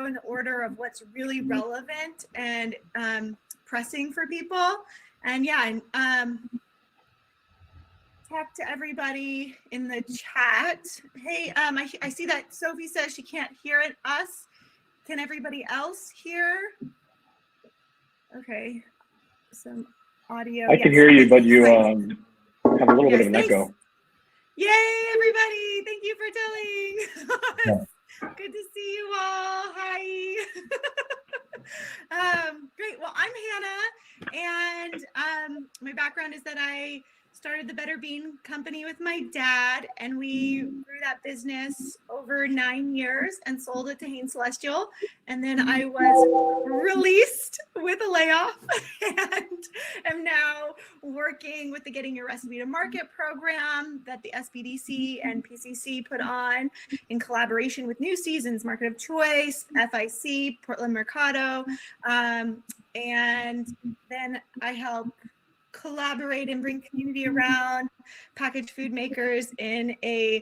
go in the order of what's really relevant and pressing for people. And talk to everybody in the chat. Hey, I see that Sophie says she can't hear us. Can everybody else hear? Okay, some audio. I can hear you, but you have a little bit of an echo. Yay, everybody. Thank you for telling. Good to see you all. Hi. Great. Well, I'm Hannah, and my background is that I started the Better Bean Company with my dad, and we grew that business over 9 years and sold it to Hain Celestial. And then I was released with a layoff and am now working with the Getting Your Recipe to Market program that the SBDC and PCC put on in collaboration with New Seasons, Market of Choice, FIC, Portland Mercado. And then I help collaborate and bring community around packaged food makers in a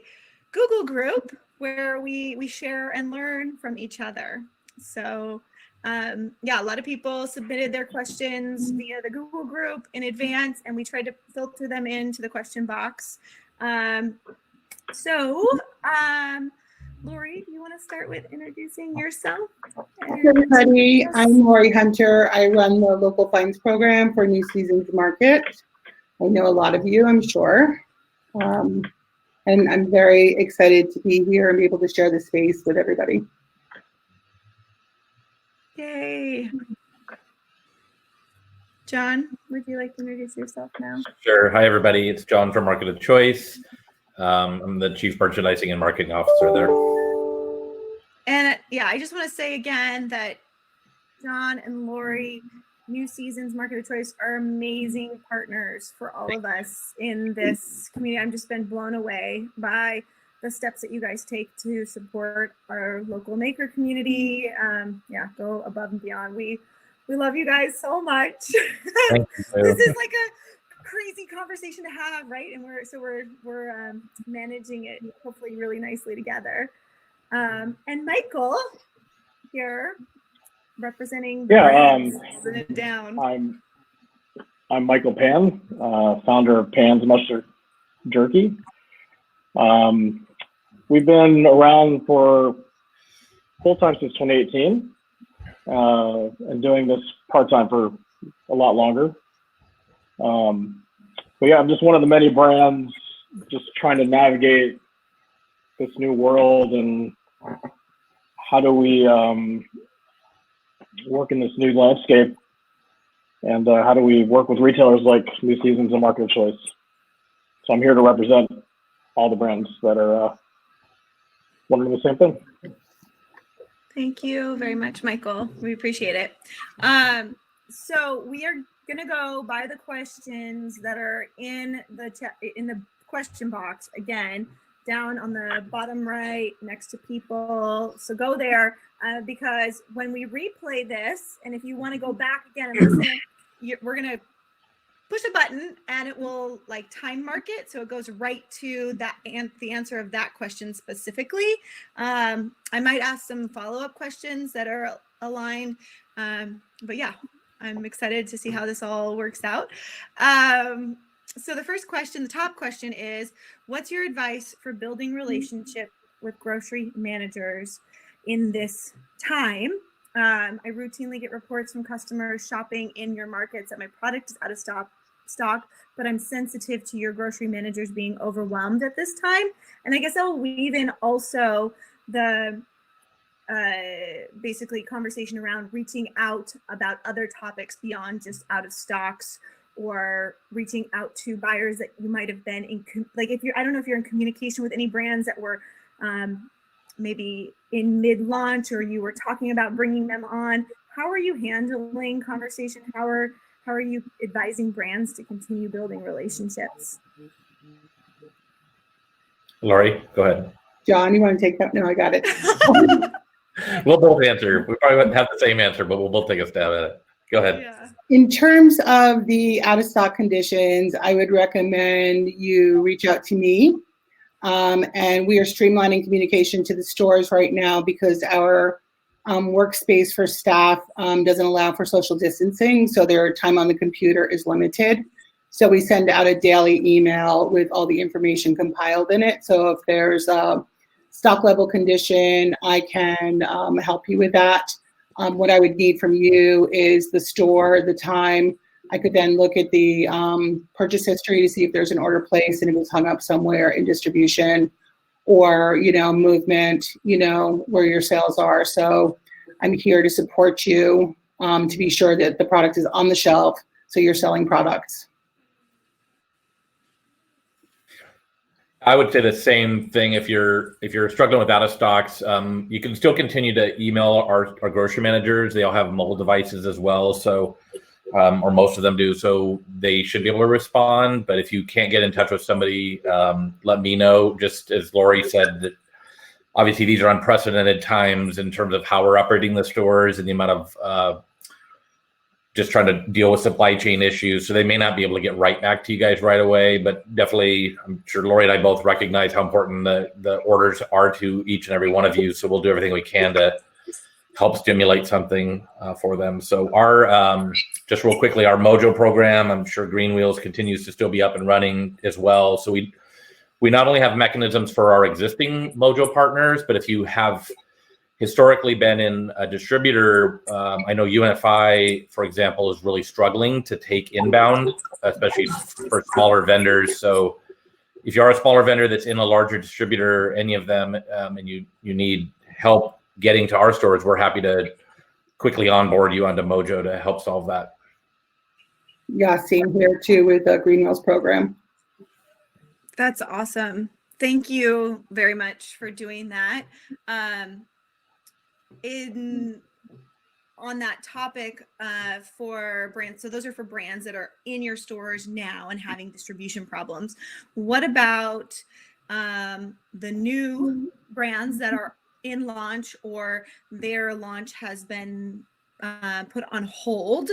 Google group where we share and learn from each other. So a lot of people submitted their questions via the Google group in advance, and we tried to filter them into the question box. Lori, do you want to start with introducing yourself? Hi, everybody. I'm Lori Hunter. I run the local finds program for New Seasons Market. I know a lot of you, I'm sure. And I'm very excited to be here and be able to share this space with everybody. Yay. John, would you like to introduce yourself now? Sure. Hi, everybody. It's John from Market of Choice. I'm the Chief Merchandising and Marketing Officer there. And I just want to say again that John and Lori, New Seasons Market of Choice, are amazing partners for all of us in this community. I've just been blown away by the steps that you guys take to support our local maker community. Go above and beyond. We love you guys so much. This is like a crazy conversation to have, right? And we're managing it hopefully really nicely together. And Michael here representing brands, it down. I'm Michael Pan, founder of Pan's Mushroom Jerky. We've been around for full time since 2018, and doing this part time for a lot longer. I'm just one of the many brands just trying to navigate this new world, and how do we work in this new landscape, and how do we work with retailers like New Seasons and Market of Choice. So I'm here to represent all the brands that are wondering the same thing. Thank you very much, Michael. We appreciate it. So we are going to go by the questions that are in the chat, in the question box, again, down on the bottom right next to people. So go there because when we replay this, and if you want to go back again and listen, we're going to push a button and it will like time mark it. So it goes right to that and the answer of that question specifically. I might ask some follow-up questions that are aligned. But yeah, I'm excited to see how this all works out. So the first question, the top question is, what's your advice for building relationship with grocery managers in this time? I routinely get reports from customers shopping in your markets that my product is out of stock, but I'm sensitive to your grocery managers being overwhelmed at this time. And I guess I'll weave in also the basically conversation around reaching out about other topics beyond just out of stocks, or reaching out to buyers that you might have been in, like if you're, I don't know if you're in communication with any brands that were maybe in mid-launch, or you were talking about bringing them on. How are you handling conversation? How are you advising brands to continue building relationships? Lori, go ahead. John, you want to take that? No, I got it. We'll both answer. We probably wouldn't have the same answer, but we'll both take a stab at it. Go ahead. Yeah. In terms of the out-of-stock conditions, I would recommend you reach out to me. And we are streamlining communication to the stores right now because our workspace for staff doesn't allow for social distancing, so their time on the computer is limited. So we send out a daily email with all the information compiled in it. So if there's a stock level condition, I can help you with that. What I would need from you is the store, the time. I could then look at the purchase history to see if there's an order placed and it was hung up somewhere in distribution, or, movement, where your sales are. So I'm here to support you to be sure that the product is on the shelf, so you're selling products. I would say the same thing. If you're struggling with out of stocks, you can still continue to email our grocery managers. They all have mobile devices as well, so or most of them do. So they should be able to respond. But if you can't get in touch with somebody, let me know. Just as Lori said, that obviously these are unprecedented times in terms of how we're operating the stores and the amount of just trying to deal with supply chain issues. So they may not be able to get right back to you guys right away, but definitely, I'm sure Lori and I both recognize how important the orders are to each and every one of you. So we'll do everything we can to help stimulate something for them. So our, just real quickly, our Mojo program, I'm sure Green Wheels continues to still be up and running as well. So we not only have mechanisms for our existing Mojo partners, but if you have historically been in a distributor, I know UNFI, for example, is really struggling to take inbound, especially for smaller vendors. So if you are a smaller vendor that's in a larger distributor, any of them, and you need help getting to our stores, we're happy to quickly onboard you onto Mojo to help solve that. Yeah, same here too with the Green Wheels program. That's awesome. Thank you very much for doing that. On that topic for brands, so those are for brands that are in your stores now and having distribution problems. What about the new brands that are in launch or their launch has been put on hold?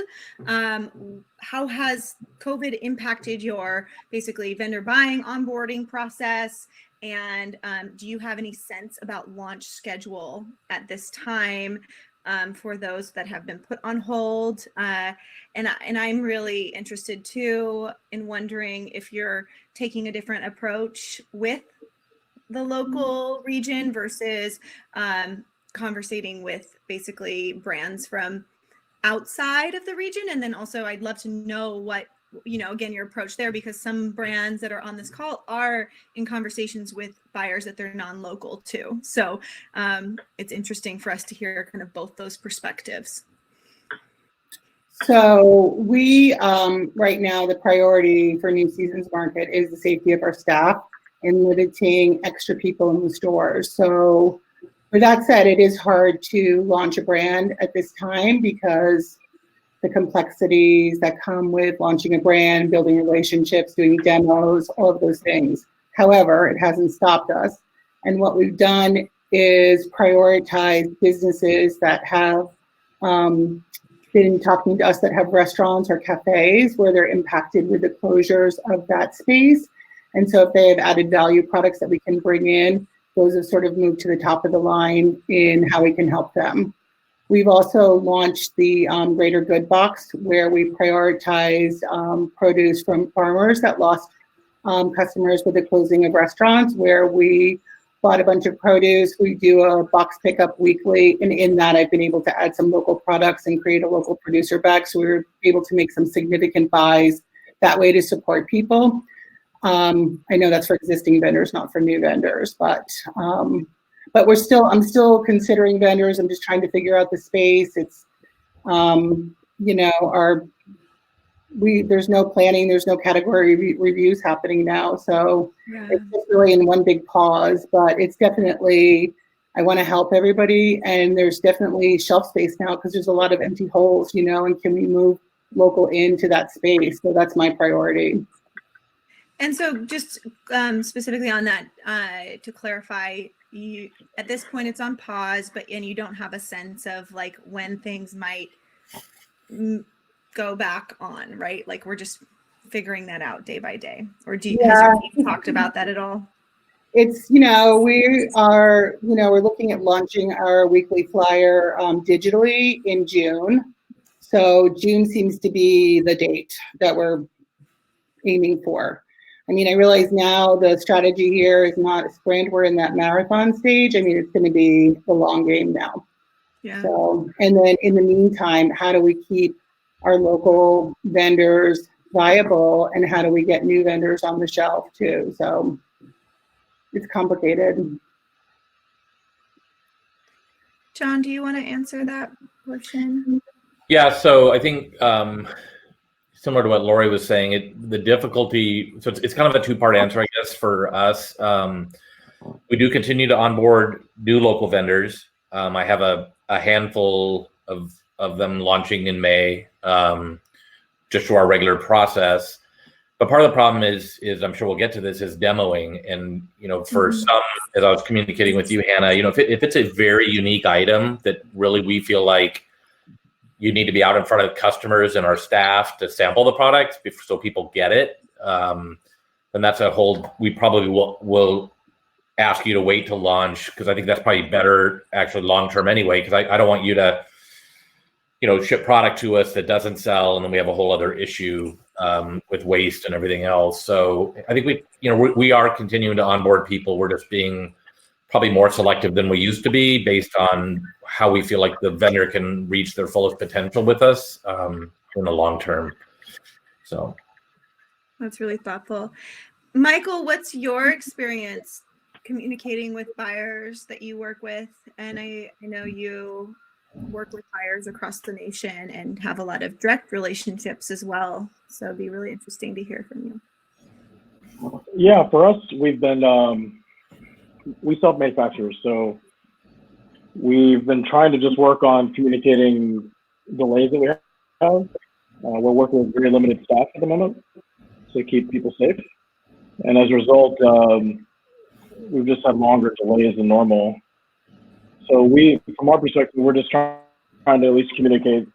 How has COVID impacted your basically vendor buying, onboarding process? And do you have any sense about launch schedule at this time for those that have been put on hold? And I'm really interested too in wondering if you're taking a different approach with the local region versus conversating with basically brands from outside of the region. And then also I'd love to know what, again, your approach there, because some brands that are on this call are in conversations with buyers that they're non-local too. So it's interesting for us to hear kind of both those perspectives. So we, right now, the priority for New Seasons Market is the safety of our staff and limiting extra people in the stores. So with that said, it is hard to launch a brand at this time because the complexities that come with launching a brand, building relationships, doing demos, all of those things. However, it hasn't stopped us. And what we've done is prioritize businesses that have been talking to us that have restaurants or cafes where they're impacted with the closures of that space. And so if they have added value products that we can bring in, those have sort of moved to the top of the line in how we can help them. We've also launched the Greater Good Box, where we prioritize produce from farmers that lost customers with the closing of restaurants, where we bought a bunch of produce. We do a box pickup weekly, and in that I've been able to add some local products and create a local producer bag. So we were able to make some significant buys that way to support people. I know that's for existing vendors, not for new vendors, but I'm still considering vendors. I'm just trying to figure out the space. It's, there's no planning, there's no category reviews happening now. So yeah. It's just really in one big pause, but it's definitely, I want to help everybody. And there's definitely shelf space now because there's a lot of empty holes, and can we move local into that space? So that's my priority. And so just specifically on that, to clarify, you at this point it's on pause, and you don't have a sense of like when things might go back on, right? Like we're just figuring that out day by day. Or has your team talked about that at all? it's, we're looking at launching our weekly flyer digitally in June. So June seems to be the date that we're aiming for. I mean, I realize now the strategy here is not a sprint. We're in that marathon stage. I mean, it's going to be the long game now. Yeah. So, and then in the meantime, how do we keep our local vendors viable, and how do we get new vendors on the shelf too? So it's complicated. John, do you want to answer that portion? Yeah, so I think similar to what Lori was saying, the difficulty, so it's kind of a two-part answer, I guess, for us. We do continue to onboard new local vendors. I have a handful of them launching in May, just through our regular process. But part of the problem is I'm sure we'll get to this, is demoing. And, for some, as I was communicating with you, Hannah, if it's a very unique item that really we feel like you need to be out in front of customers and our staff to sample the product so people get it, then that's we probably will ask you to wait to launch, because I think that's probably better actually long-term anyway, because I don't want you to, ship product to us that doesn't sell, and then we have a whole other issue with waste and everything else. So I think we are continuing to onboard people. We're just being probably more selective than we used to be, based on how we feel like the vendor can reach their fullest potential with us in the long term. So that's really thoughtful. Michael, what's your experience communicating with buyers that you work with? And I know you work with buyers across the nation and have a lot of direct relationships as well. So it'd be really interesting to hear from you. Yeah, for us, we've been, we self-manufacture. So we've been trying to just work on communicating delays that we have. We're working with very limited staff at the moment to keep people safe. And as a result, we've just had longer delays than normal. So from our perspective, we're just trying to at least communicate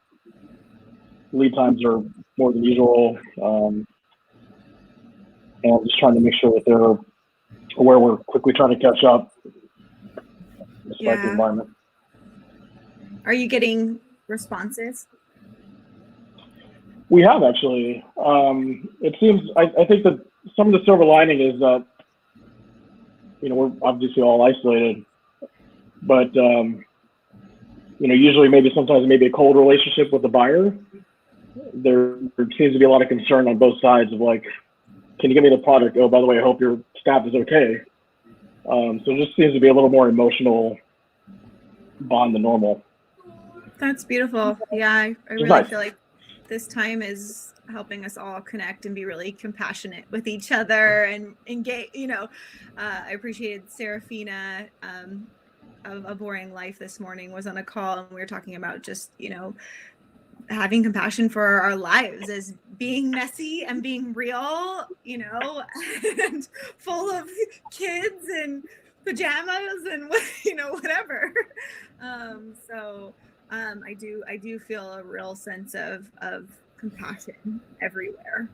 lead times are more than usual, and just trying to make sure that they're aware we're quickly trying to catch up despite the environment. Are you getting responses? We have, actually. It seems, I think that some of the silver lining is that, we're obviously all isolated, but, usually sometimes maybe a cold relationship with the buyer. There seems to be a lot of concern on both sides of like, can you give me the product? Oh, by the way, I hope your staff is okay. So it just seems to be a little more emotional bond than normal. That's beautiful. Yeah, I really feel like this time is helping us all connect and be really compassionate with each other and engage. I appreciated Serafina of A Boring Life this morning was on a call, and we were talking about just, having compassion for our lives as being messy and being real, and full of kids and pajamas and, whatever. I do feel a real sense of compassion everywhere,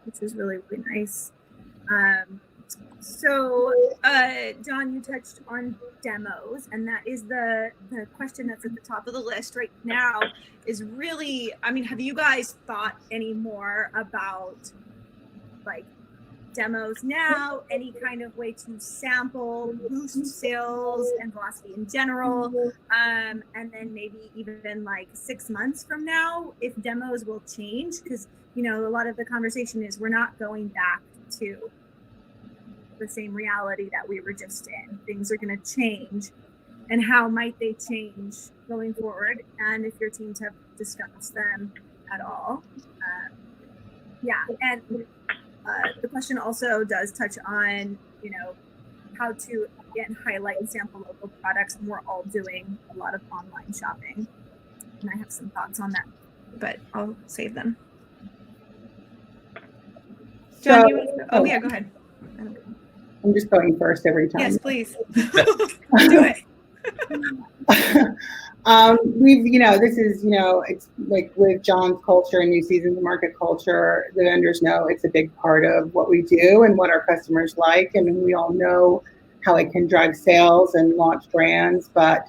which is really, really nice. John, you touched on demos, and that is the question that's at the top of the list right now. Is really, have you guys thought any more about like demos now? Any kind of way to sample, boost sales and velocity in general, and then maybe even like 6 months from now, if demos will change? Because a lot of the conversation is we're not going back to the same reality that we were just in. Things are going to change, and how might they change going forward? And if your teams have discussed them at all. And the question also does touch on, how to again highlight and sample local products. And we're all doing a lot of online shopping, and I have some thoughts on that, but I'll save them. John, go ahead. I'm just going first every time. Yes, please. Do it. This is, it's like with John's culture and New Seasons Market culture, the vendors know it's a big part of what we do and what our customers like. And we all know how it can drive sales and launch brands. But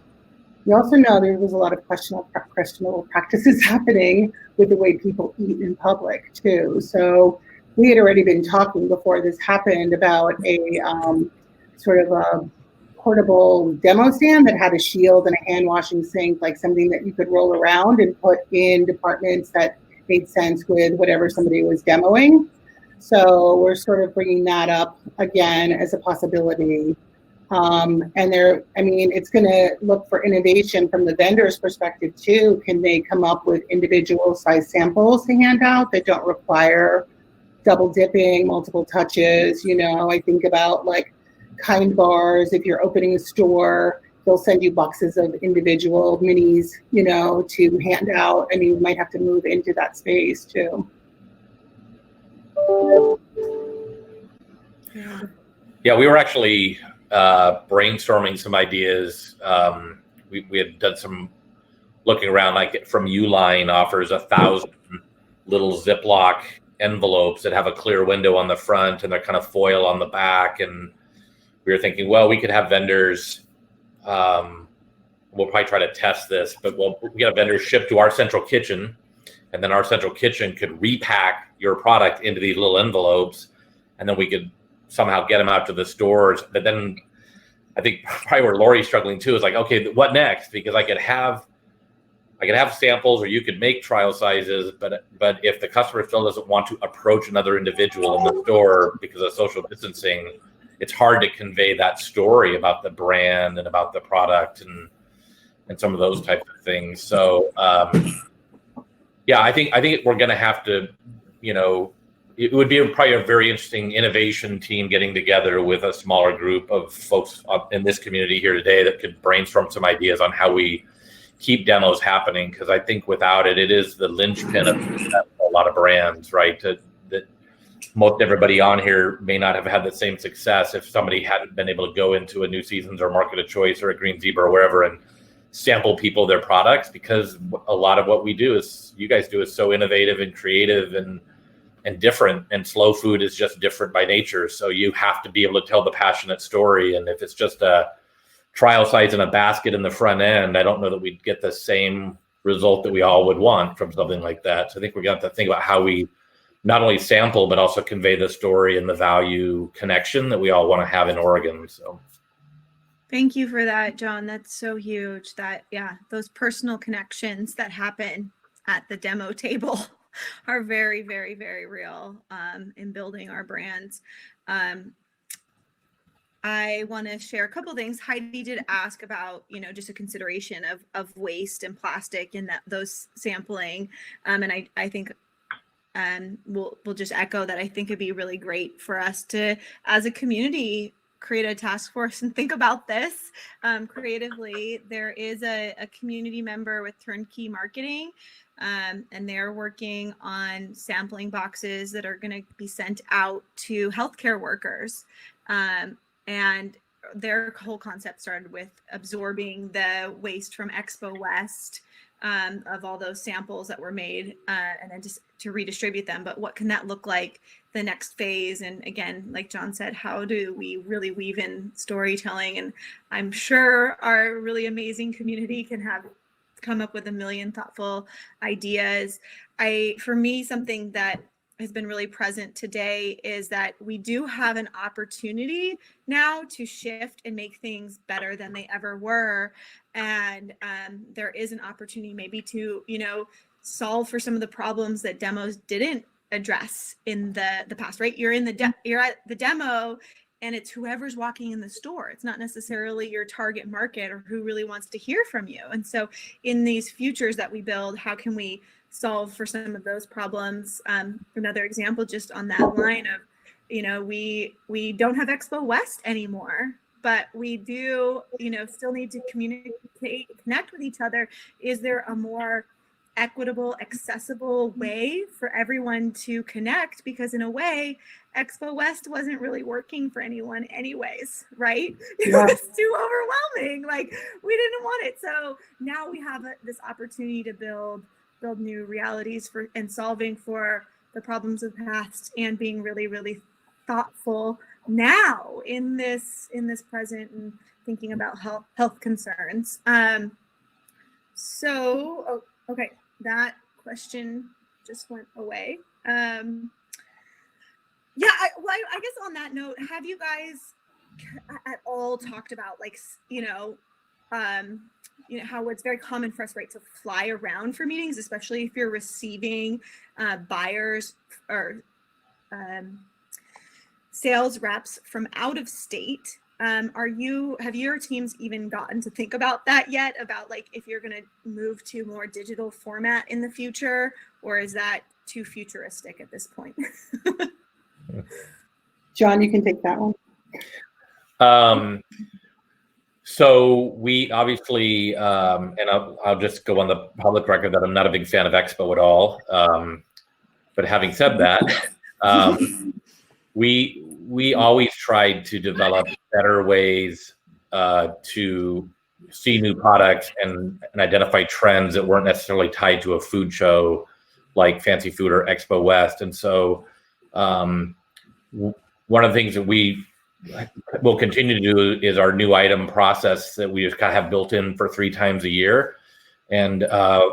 we also know there was a lot of questionable practices happening with the way people eat in public, too. So we had already been talking before this happened about a sort of a portable demo stand that had a shield and a hand washing sink, like something that you could roll around and put in departments that made sense with whatever somebody was demoing. So we're sort of bringing that up again as a possibility. It's going to look for innovation from the vendor's perspective too. Can they come up with individual size samples to hand out that don't require double dipping, multiple touches? I think about like Kind bars. If you're opening a store, they'll send you boxes of individual minis, to hand out. I mean, you might have to move into that space too. Yeah, we were actually brainstorming some ideas. We had done some looking around, like from Uline offers 1,000 little Ziploc envelopes that have a clear window on the front and they're kind of foil on the back. And we were thinking, well, we could have vendors, we'll probably try to test this, but we'll get a vendor shipped to our central kitchen, and then our central kitchen could repack your product into these little envelopes, and then we could somehow get them out to the stores. But then I think probably where Lori's struggling too is like, okay, what next? Because I could have samples, or you could make trial sizes, but if the customer still doesn't want to approach another individual in the store because of social distancing, it's hard to convey that story about the brand and about the product and some of those types of things. So I think we're going to have to, it would be probably a very interesting innovation team getting together with a smaller group of folks in this community here today that could brainstorm some ideas on how we keep demos happening. Because I think without it, it is the linchpin of a lot of brands, right? That most everybody on here may not have had the same success if somebody hadn't been able to go into a New Seasons or Market of Choice or a Green Zebra or wherever and sample people their products, because a lot of what we do is, you guys do, is so innovative and creative and different, and slow food is just different by nature. So you have to be able to tell the passionate story. And if it's just a trial size in a basket in the front end, I don't know that we'd get the same result that we all would want from something like that. So I think we're going to have to think about how we not only sample, but also convey the story and the value connection that we all want to have in Oregon. So thank you for that, John. That's so huge. Those personal connections that happen at the demo table are very, very, very real in building our brands. I want to share a couple things. Heidi did ask about, just a consideration of waste and plastic and those sampling. And I think we'll just echo that. I think it'd be really great for us to, as a community, create a task force and think about this creatively. There is a community member with Turnkey Marketing, and they're working on sampling boxes that are going to be sent out to healthcare workers. And their whole concept started with absorbing the waste from Expo West, of all those samples that were made, and then just to redistribute them. But what can that look like the next phase? And again, like John said, how do we really weave in storytelling? And I'm sure our really amazing community can come up with a million thoughtful ideas. For me, something that has been really present today is that we do have an opportunity now to shift and make things better than they ever were. And there is an opportunity maybe to, solve for some of the problems that demos didn't address in the past, right? You're at the demo, and it's whoever's walking in the store. It's not necessarily your target market or who really wants to hear from you. And so in these futures that we build, how can we solve for some of those problems? Another example just on that line of, we don't have Expo West anymore, but we do, still need to communicate, connect with each other. Is there a more equitable, accessible way for everyone to connect, because in a way, Expo West wasn't really working for anyone anyways, right? Yeah. It was too overwhelming. Like, we didn't want it. So now we have this opportunity to build new realities for and solving for the problems of the past, and being really, really thoughtful now in this present, and thinking about health concerns. Okay, that question just went away. I guess on that note, have you guys at all talked about, like, how it's very common for us, right, to fly around for meetings, especially if you're receiving buyers or sales reps from out of state. Have your teams even gotten to think about that yet? About, like, if you're going to move to more digital format in the future, or is that too futuristic at this point? John, you can take that one. So we obviously, and I'll just go on the public record that I'm not a big fan of Expo at all. But having said that, we always tried to develop better ways to see new products and identify trends that weren't necessarily tied to a food show like Fancy Food or Expo West. And so one of the things that we will continue to do is our new item process that we just kind of have built in for 3 times a year. And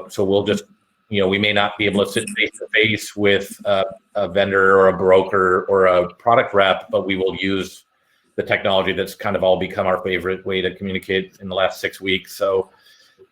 so we'll just, we may not be able to sit face to face with a vendor or a broker or a product rep, but we will use the technology that's kind of all become our favorite way to communicate in the last 6 weeks. So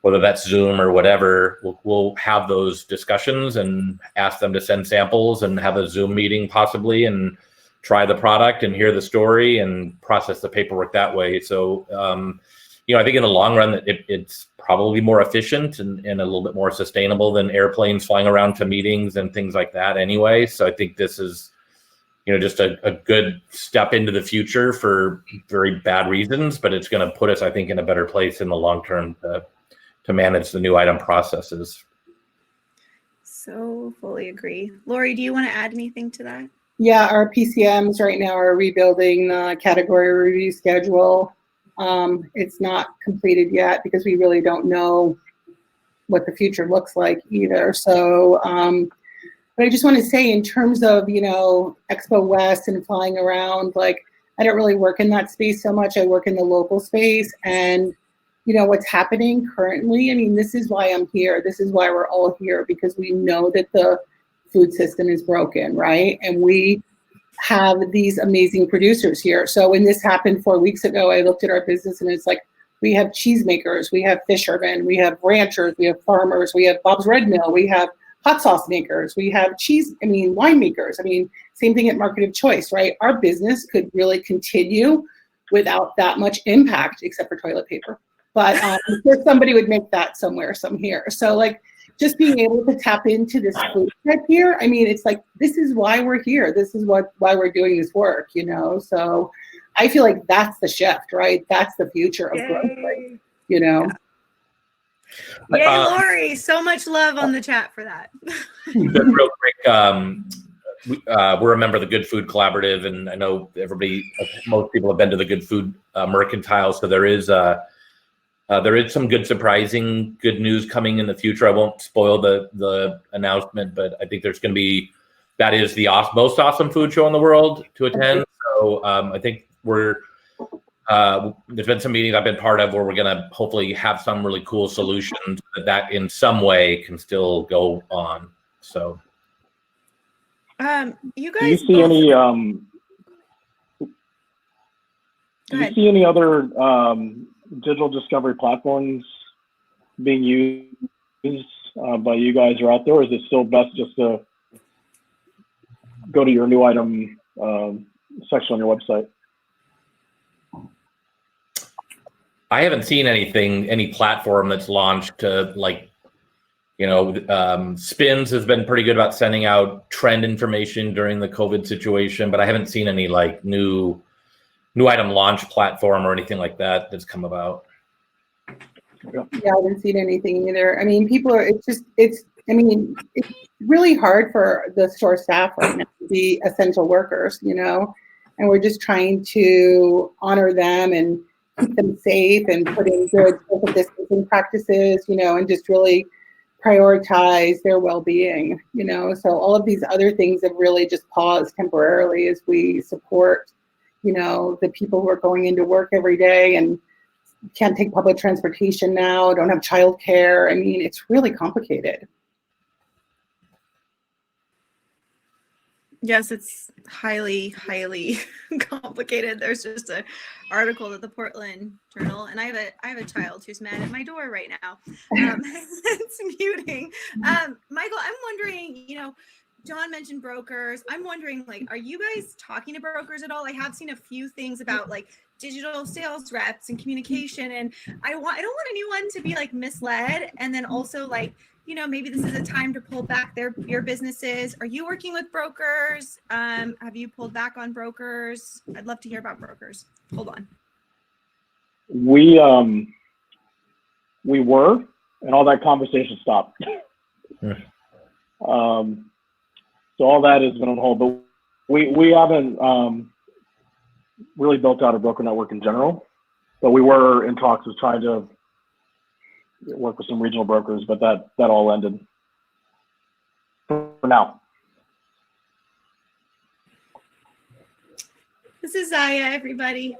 whether that's Zoom or whatever, we'll have those discussions and ask them to send samples and have a Zoom meeting possibly, and try the product and hear the story and process the paperwork that way. So, I think in the long run, it's probably more efficient and a little bit more sustainable than airplanes flying around to meetings and things like that anyway. So I think this is, just a good step into the future for very bad reasons, but it's going to put us, I think, in a better place in the long term to manage the new item processes. So fully agree. Lori, do you want to add anything to that? Yeah, our PCMs right now are rebuilding the category review schedule. It's not completed yet because we really don't know what the future looks like either. So, but I just want to say, in terms of, Expo West and flying around, like, I don't really work in that space so much. I work in the local space, and what's happening currently, I mean, this is why I'm here. This is why we're all here, because we know that the food system is broken, right? And we have these amazing producers here. So when this happened 4 weeks ago, I looked at our business and it's like, we have cheesemakers, we have fishermen, we have ranchers, we have farmers, we have Bob's Red Mill, we have hot sauce makers, we have winemakers. Same thing at Market of Choice, right? Our business could really continue without that much impact, except for toilet paper. But somebody would make that somewhere, some here. So, like, just being able to tap into this food set here, it's like, this is why we're here. This is why we're doing this work, So I feel like that's the shift, right? That's the future of growth, like, Yeah. Yay, Lori. So much love on the chat for that. Real quick, we're a member of the Good Food Collaborative, and I know most people have been to the Good Food Mercantile, so there is some good, surprising good news coming in the future. I won't spoil the announcement, but I think there's going to be, that is the most awesome food show in the world to attend. So I think there's been some meetings I've been part of where we're going to hopefully have some really cool solutions that in some way can still go on. So, you guys, do you see any other digital discovery platforms being used by you guys or out there, or is it still best just to go to your new item section on your website? I haven't seen any platform that's launched to, like, Spins has been pretty good about sending out trend information during the COVID situation, but I haven't seen any like new item launch platform or anything like that that's come about. Yeah, I haven't seen anything either. People are, it's I mean, it's really hard for the store staff right now to be essential workers, and we're just trying to honor them and keep them safe and put in good social distancing practices, and just really prioritize their well-being, so all of these other things have really just paused temporarily as we support, the people who are going into work every day and can't take public transportation now, don't have childcare. I mean, it's really complicated. Yes, it's highly, highly complicated. There's just an article at the Portland Journal, and I have a child who's mad at my door right now. It's muting. Michael, I'm wondering, John mentioned brokers. I'm wondering, are you guys talking to brokers at all? I have seen a few things about digital sales reps and communication, and I don't want anyone to be misled, and then also maybe this is a time to pull back your businesses. Are you working with brokers? Have you pulled back on brokers? I'd love to hear about brokers. Hold on. We were, and all that conversation stopped. So all that has been on hold, but we haven't really built out a broker network in general. But we were in talks of trying to work with some regional brokers, but that all ended for now. This is Zaya, everybody.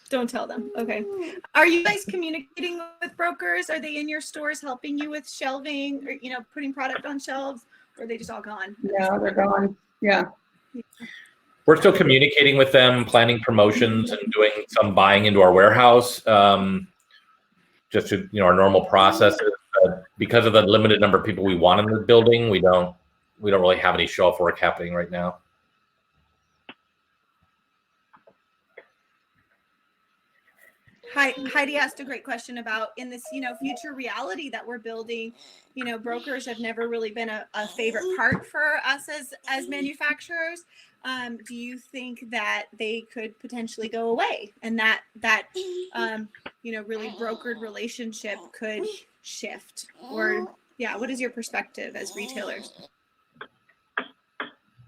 Don't tell them. Okay. Are you guys communicating with brokers? Are they in your stores helping you with shelving or, putting product on shelves, or are they just all gone? Yeah, they're gone. Yeah. We're still communicating with them, planning promotions and doing some buying into our warehouse. Just to, our normal processes. Because of the limited number of people we want in the building, we don't really have any shelf work happening right now. Heidi asked a great question about in this, future reality that we're building, brokers have never really been a favorite part for us as manufacturers. Do you think that they could potentially go away and that really brokered relationship could shift? Or what is your perspective as retailers?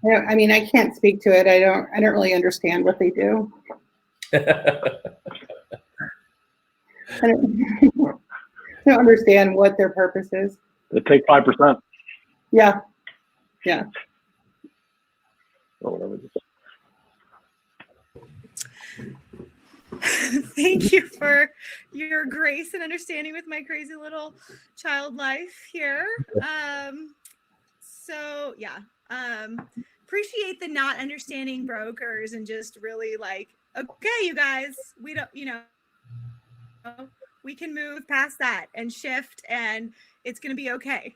Yeah, I mean, I can't speak to it. I don't really understand what they do. I don't understand what their purpose is. They take 5%. Yeah. Or whatever it is. Thank you for your grace and understanding with my crazy little child life here. Appreciate the not understanding brokers and just really okay, you guys, we don't, we can move past that and shift and it's going to be okay.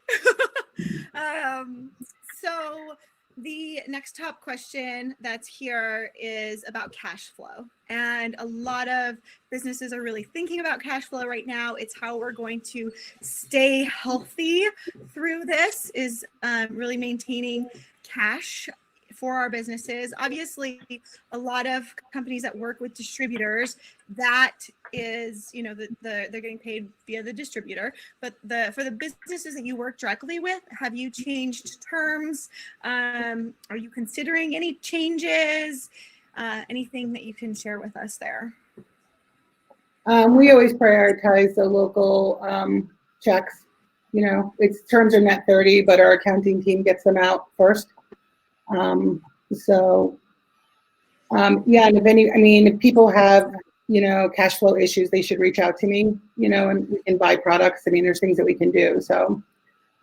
So the next top question that's here is about cash flow. And a lot of businesses are really thinking about cash flow right now. It's how we're going to stay healthy through this is really maintaining cash for our businesses. Obviously, a lot of companies that work with distributors, that is, they're getting paid via the distributor. But for the businesses that you work directly with, have you changed terms? Are you considering any changes? Anything that you can share with us there? We always prioritize the local checks. Its terms are net 30, but our accounting team gets them out first. And if people have, cash flow issues, they should reach out to me, and we can buy products. I mean, there's things that we can do. So,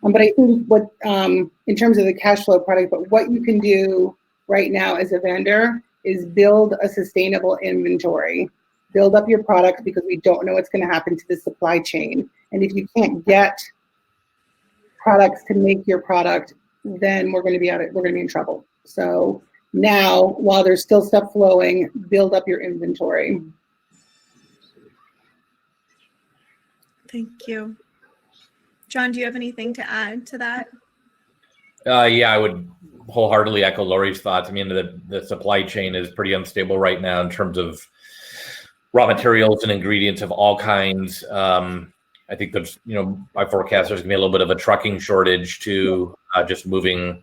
but I think what, in terms of the cash flow product, but what you can do right now as a vendor is build a sustainable inventory, build up your products because we don't know what's going to happen to the supply chain. And if you can't get products to make your product, then we're going to be in trouble. So now, while there's still stuff flowing, build up your inventory. Thank you. John, do you have anything to add to that? I would wholeheartedly echo Lori's thoughts. I mean, the supply chain is pretty unstable right now in terms of raw materials and ingredients of all kinds. I think there's, I forecast there's gonna be a little bit of a trucking shortage to just moving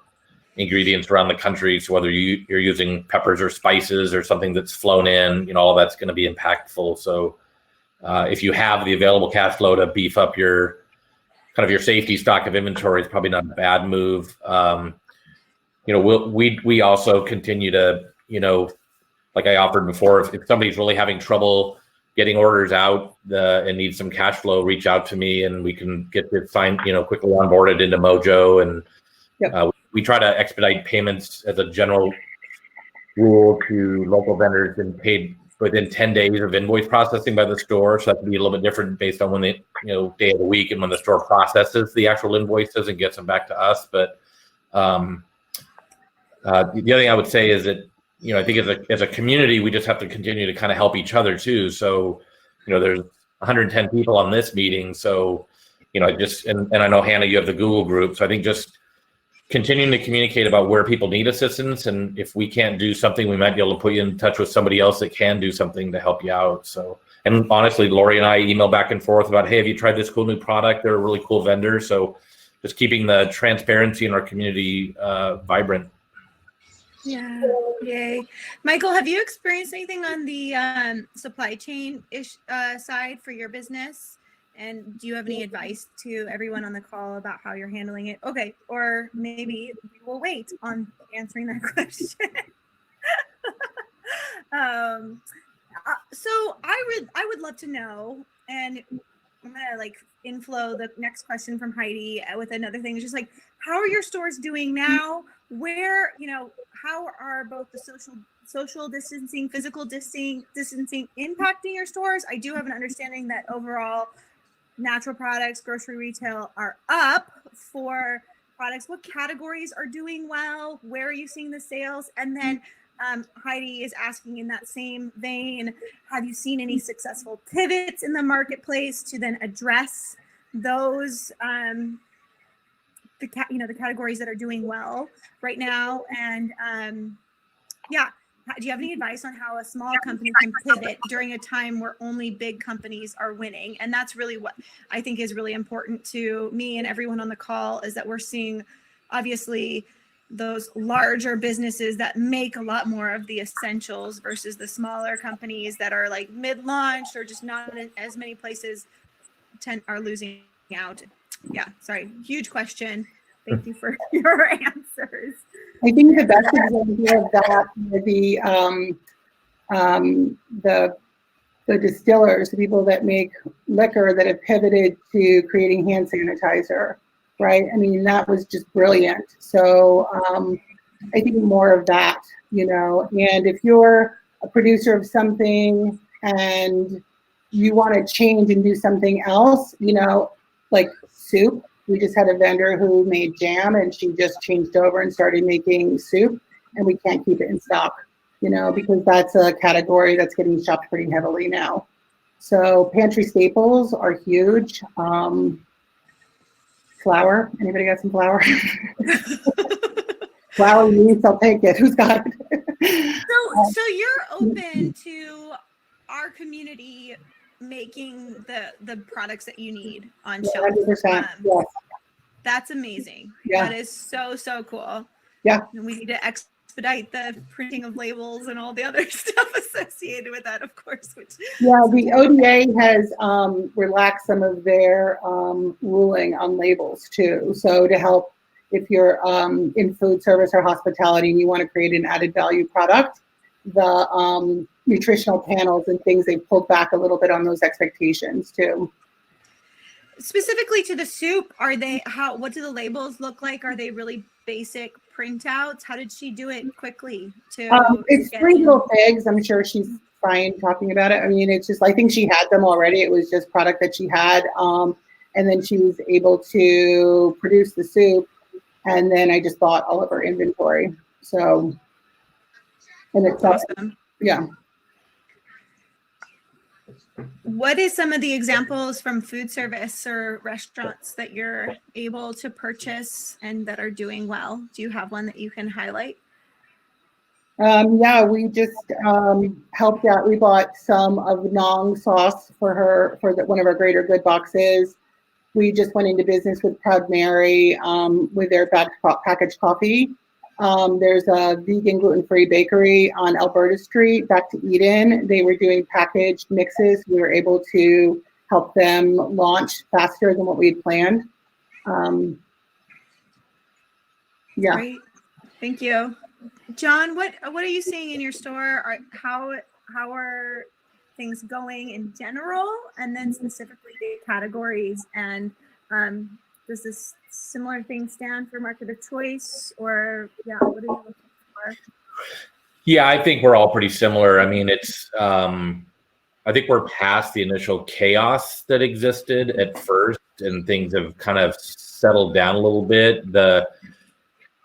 ingredients around the country. So whether you're using peppers or spices or something that's flown in, all that's going to be impactful. So if you have the available cash flow to beef up your safety stock of inventory, it's probably not a bad move. We also continue to, like I offered before, if somebody's really having trouble getting orders out and needs some cash flow, reach out to me and we can get it signed, quickly onboarded into Mojo. And we try to expedite payments as a general rule to local vendors and paid within 10 days of invoice processing by the store. So that can be a little bit different based on when they, day of the week and when the store processes the actual invoices and gets them back to us. But the other thing I would say is that, I think as a community, we just have to continue to kind of help each other too. So, there's 110 people on this meeting. So, and I know, Hannah, you have the Google group. So I think just continuing to communicate about where people need assistance. And if we can't do something, we might be able to put you in touch with somebody else that can do something to help you out. So, and honestly, Lori and I email back and forth about, hey, have you tried this cool new product? They're a really cool vendor. So just keeping the transparency in our community vibrant. Yeah, yay. Michael, have you experienced anything on the supply chain side for your business? And do you have any advice to everyone on the call about how you're handling it? Okay, or maybe we will wait on answering that question. So I would love to know, and I'm gonna inflow the next question from Heidi with another thing. It's just how are your stores doing now? Where, how are both the social distancing, physical distancing impacting your stores? I do have an understanding that overall natural products, grocery retail are up for products. What categories are doing well? Where are you seeing the sales? And then Heidi is asking in that same vein, have you seen any successful pivots in the marketplace to then address those, the categories that are doing well right now? And do you have any advice on how a small company can pivot during a time where only big companies are winning? And that's really what I think is really important to me and everyone on the call, is that we're seeing obviously those larger businesses that make a lot more of the essentials versus the smaller companies that are mid-launch or just not in as many places are losing out. Yeah, sorry, huge question. Thank you for your answers. I think the best example of that would be the distillers, the people that make liquor that have pivoted to creating hand sanitizer, right? I mean, that was just brilliant. So I think more of that, and if you're a producer of something and you want to change and do something else, like soup. We just had a vendor who made jam and she just changed over and started making soup, and we can't keep it in stock, because that's a category that's getting shopped pretty heavily now. So pantry staples are huge. Flour, anybody got some flour? Flour needs, I'll take it. Who's got it? So you're open to our community making the products that you need on shelf. 100%. Yes. That's amazing. Yeah. That is so cool. Yeah. And we need to expedite the printing of labels and all the other stuff associated with that, of course. The ODA has relaxed some of their ruling on labels too. So to help, if you're in food service or hospitality and you want to create an added value product, the nutritional panels and things, they've pulled back a little bit on those expectations too. Specifically to the soup, what do the labels look like? Are they really basic printouts? How did she do it quickly? It's 3 little figs. I'm sure she's fine talking about it. I mean, it's just, I think she had them already. It was just product that she had. And then she was able to produce the soup. And then I just bought all of her inventory. So, and it's awesome. Yeah. What is some of the examples from food service or restaurants that you're able to purchase and that are doing well? Do you have one that you can highlight? Yeah, we just helped out. We bought some of Nong sauce for her for one of our Greater Good boxes. We just went into business with Proud Mary with their packaged coffee. There's a vegan gluten-free bakery on Alberta Street, back to Eden. They were doing packaged mixes. We were able to help them launch faster than what we had planned. Yeah. Great. Thank you. John, what are you seeing in your store? How are things going in general, and then specifically the categories? And does this similar thing stand for market of choice, or what are you looking for? Yeah, I think we're all pretty similar. I mean, it's I think we're past the initial chaos that existed at first, and things have kind of settled down a little bit. The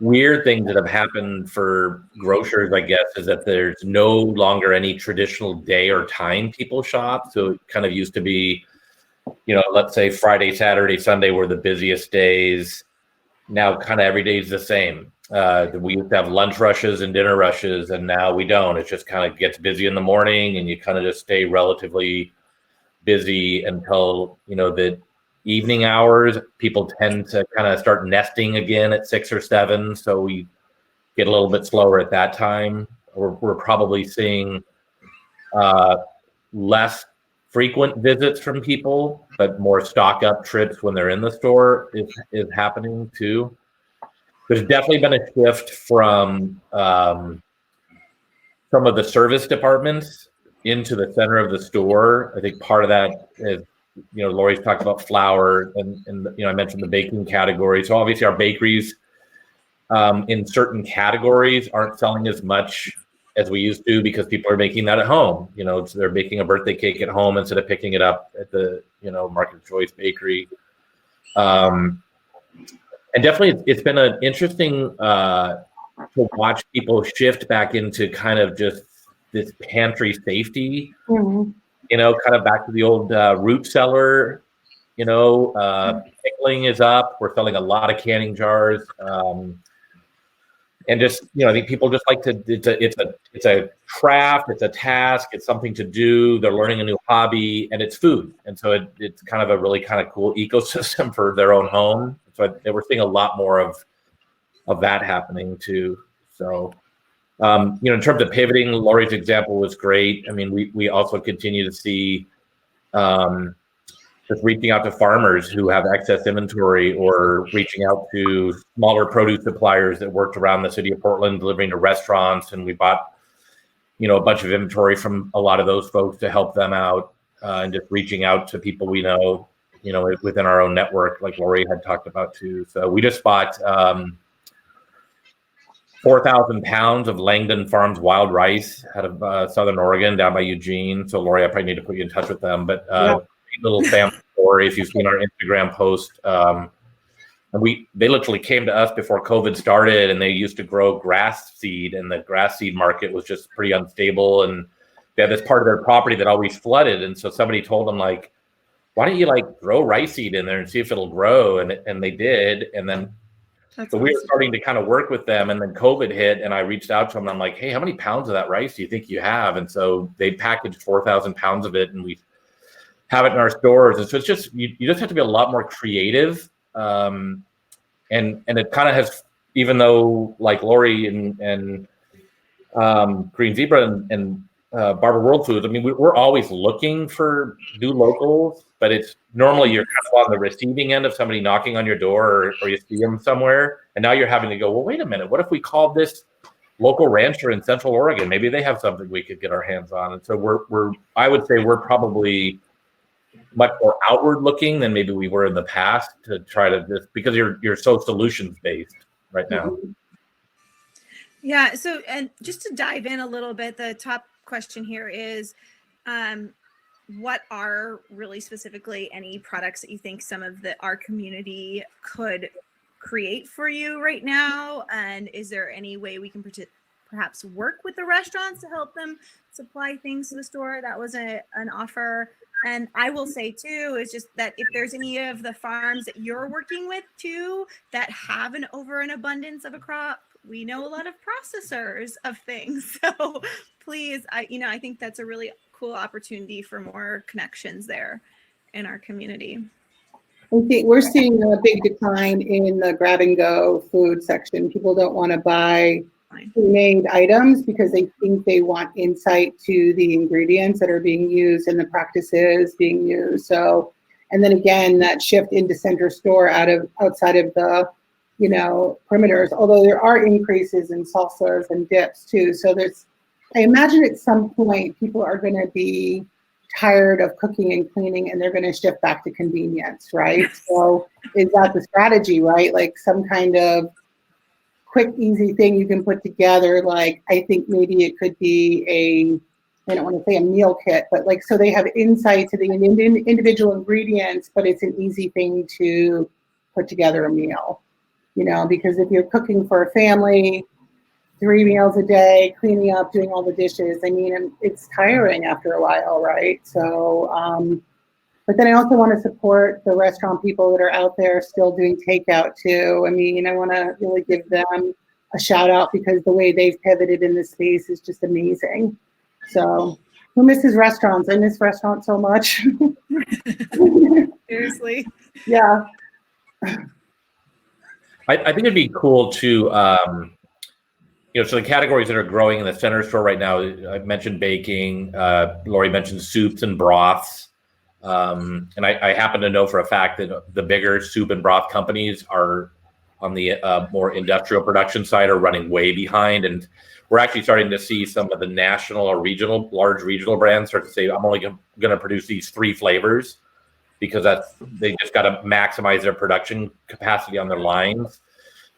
weird things that have happened for grocers, I guess, is that there's no longer any traditional day or time people shop. So it kind of used to be, let's say Friday, Saturday, Sunday were the busiest days. Now kind of every day is the same. We used to have lunch rushes and dinner rushes, and now we don't. It just kind of gets busy in the morning, and you kind of just stay relatively busy until, the evening hours. People tend to kind of start nesting again at 6 or 7. So we get a little bit slower at that time. We're probably seeing less frequent visits from people, but more stock up trips when they're in the store is happening too. There's definitely been a shift from some of the service departments into the center of the store. I think part of that is, Lori's talked about flour, and I mentioned the baking category. So obviously our bakeries in certain categories aren't selling as much as we used to, because people are making that at home. So they're making a birthday cake at home instead of picking it up at the, market choice bakery. And definitely it's been an interesting to watch people shift back into kind of just this pantry safety. Mm-hmm. Kind of back to the old root cellar. Pickling is up. We're selling a lot of canning jars, and just I think people just like to. It's a craft. It's a task. It's something to do. They're learning a new hobby, and it's food, and so it's kind of a really kind of cool ecosystem for their own home. So we're seeing a lot more of that happening too. So. In terms of pivoting, Lori's example was great. I mean, we also continue to see just reaching out to farmers who have excess inventory, or reaching out to smaller produce suppliers that worked around the city of Portland, delivering to restaurants. And we bought, a bunch of inventory from a lot of those folks to help them out, and just reaching out to people we know, within our own network, like Lori had talked about too. So we just bought 4,000 pounds of Langdon Farms wild rice out of Southern Oregon, down by Eugene. So Lori, I probably need to put you in touch with them. But little family story, if you've seen our Instagram post, and they literally came to us before COVID started, and they used to grow grass seed, and the grass seed market was just pretty unstable, and they had this part of their property that always flooded. And so somebody told them, like, why don't you grow rice seed in there and see if it'll grow? And they did, and then. So we were starting to kind of work with them, and then COVID hit, and I reached out to them, and I'm like, hey, how many pounds of that rice do you think you have? And so they packaged 4,000 pounds of it, and we have it in our stores. And so it's just, you just have to be a lot more creative. And it kind of has, even though like Lori and Green Zebra and Barber World Foods, I mean, we're always looking for new locals, but it's normally you're kind of on the receiving end of somebody knocking on your door, or you see them somewhere, and now you're having to go, well, wait a minute, what if we called this local rancher in Central Oregon? Maybe they have something we could get our hands on. And so I would say we're probably much more outward looking than maybe we were in the past, to try to just, because you're so solutions based right now. Yeah. So, and just to dive in a little bit, the top question here is, what are really specifically any products that you think some of our community could create for you right now? And is there any way we can perhaps work with the restaurants to help them supply things to the store? That was an offer. And I will say too, is just that if there's any of the farms that you're working with too that have an abundance of a crop, we know a lot of processors of things. So please, I think that's a really cool opportunity for more connections there in our community. I think we're seeing a big decline in the grab and go food section. People don't want to buy pre-made items because they think they want insight to the ingredients that are being used and the practices being used. So, and then again, that shift into center store outside of the, perimeters, although there are increases in salsas and dips too. So I imagine at some point people are going to be tired of cooking and cleaning and they're going to shift back to convenience, right? So is that the strategy, right? Like some kind of quick, easy thing you can put together. Like, I think maybe it could be I don't want to say a meal kit, but like, so they have insight to the individual ingredients, but it's an easy thing to put together a meal, because if you're cooking for a family, 3 meals a day, cleaning up, doing all the dishes, it's tiring after a while, right? So, but then I also want to support the restaurant people that are out there still doing takeout too. I want to really give them a shout out because the way they've pivoted in this space is just amazing. So who misses restaurants? I miss restaurants so much. Seriously. Yeah. I think it'd be cool to, so the categories that are growing in the center store right now, I mentioned baking, Lori mentioned soups and broths. And I happen to know for a fact that the bigger soup and broth companies are on the more industrial production side are running way behind. And we're actually starting to see some of the national or large regional brands start to say, I'm only going to produce these 3 flavors because they just got to maximize their production capacity on their lines.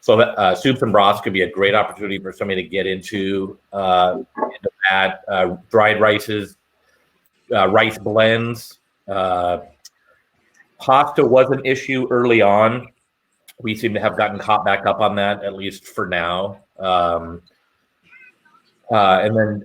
So that soups and broths could be a great opportunity for somebody to get into that. Dried rices, rice blends. Pasta was an issue early on. We seem to have gotten caught back up on that, at least for now. And then,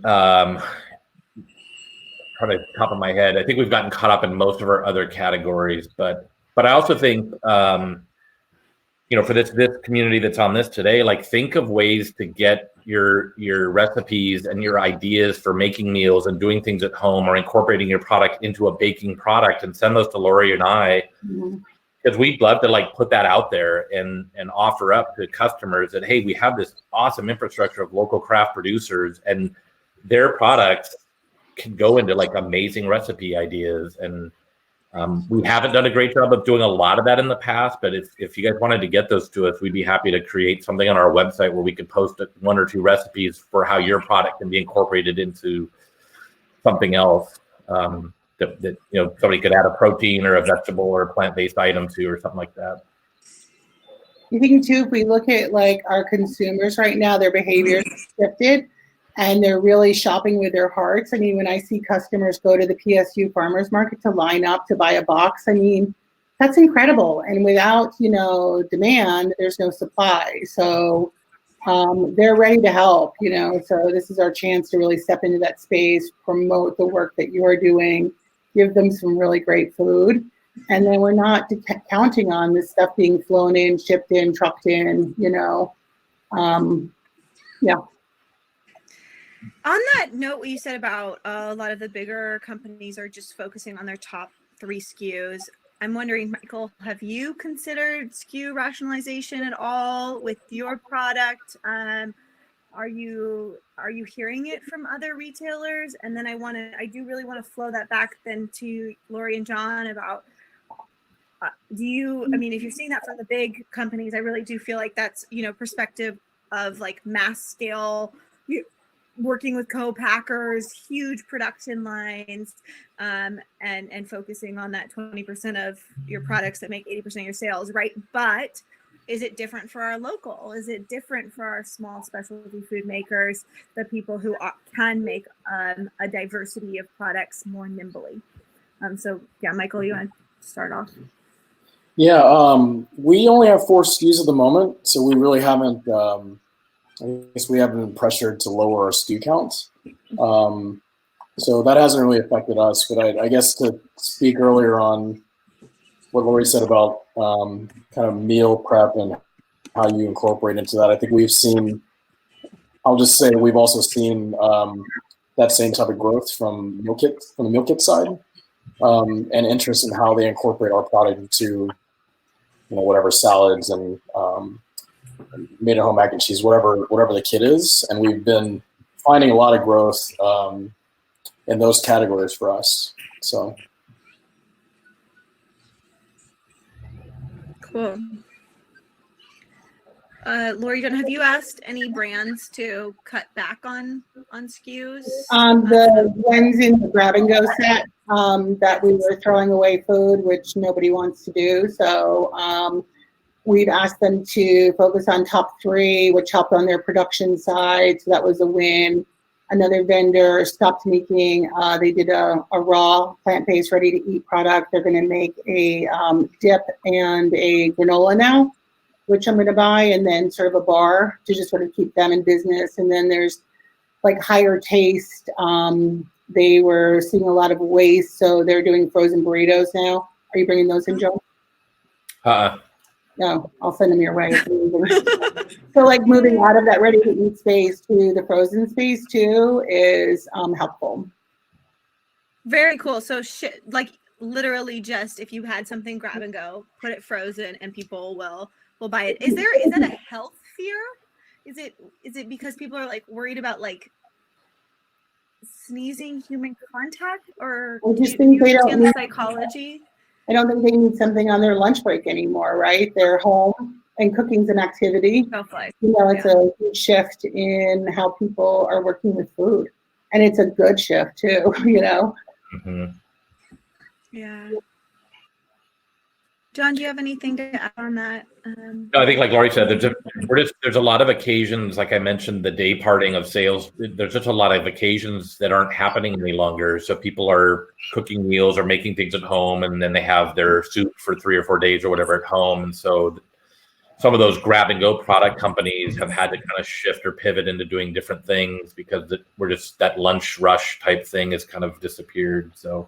trying to top of my head, I think we've gotten caught up in most of our other categories. But I also think, for this community that's on this today, like think of ways to get your recipes and your ideas for making meals and doing things at home or incorporating your product into a baking product and send those to Lori and I, because we'd love to put that out there and offer up to customers that, hey, we have this awesome infrastructure of local craft producers and their products can go into amazing recipe ideas. And we haven't done a great job of doing a lot of that in the past, but if you guys wanted to get those to us, we'd be happy to create something on our website where we could post 1 or 2 recipes for how your product can be incorporated into something else that somebody could add a protein or a vegetable or a plant-based item to or something like that. You think too, if we look at our consumers right now, their behaviors shifted and they're really shopping with their hearts. When I see customers go to the PSU farmers market to line up to buy a box, that's incredible. And without, demand, there's no supply. So they're ready to help, so this is our chance to really step into that space, promote the work that you're doing, give them some really great food. And then we're not counting on this stuff being flown in, shipped in, trucked in, yeah. On that note, what you said about a lot of the bigger companies are just focusing on their top 3 SKUs. I'm wondering, Michael, have you considered SKU rationalization at all with your product? Are you hearing it from other retailers? And then I do really want to flow that back then to Lori and John about, if you're seeing that from the big companies, I really do feel like that's, perspective of mass scale, working with co-packers, huge production lines, and focusing on that 20% of your products that make 80% of your sales, right? But is it different for our local? Is it different for our small specialty food makers, the people who can make a diversity of products more nimbly? So yeah, Michael, you want to start off? Yeah, we only have 4 SKUs at the moment, so we really haven't. I guess we haven't been pressured to lower our SKU counts. So that hasn't really affected us. But I guess to speak earlier on what Lori said about kind of meal prep and how you incorporate into that, I think we've seen I'll just say we've also seen that same type of growth from the meal kit side, and interest in how they incorporate our product into whatever salads and made at home mac and cheese, whatever the kit is, and we've been finding a lot of growth in those categories for us. So cool. Lori, have you asked any brands to cut back on SKUs? The ones in the grab and go set that we were throwing away food, which nobody wants to do. So we've asked them to focus on top 3, which helped on their production side. So that was a win. Another vendor stopped making, they did a raw plant-based ready-to-eat product. They're going to make a dip and a granola now, which I'm going to buy, and then serve a bar to just sort of keep them in business. And then there's like Higher Taste. They were seeing a lot of waste, so they're doing frozen burritos now. Are you bringing those in, Joe? No, I'll send them your way. So like moving out of that ready-to-eat space to the frozen space too is helpful. Very cool. So like literally just if you had something grab and go, put it frozen and people will buy it. Is that a health fear? Is it because people are like worried about like sneezing human contact, or I just think they don't understand the psychology? I don't think they need something on their lunch break anymore, right? They're home and cooking's an activity. It's a huge shift in how people are working with food. And it's a good shift too, Mm-hmm. Yeah. John, do you have anything to add on that? No, I think like Lori said, there's a lot of occasions, like I mentioned, the day parting of sales. There's just a lot of occasions that aren't happening any longer. So people are cooking meals or making things at home, and then they have their soup for 3 or 4 days or whatever at home. And so some of those grab and go product companies have had to kind of shift or pivot into doing different things because we're just that lunch rush type thing has kind of disappeared. So.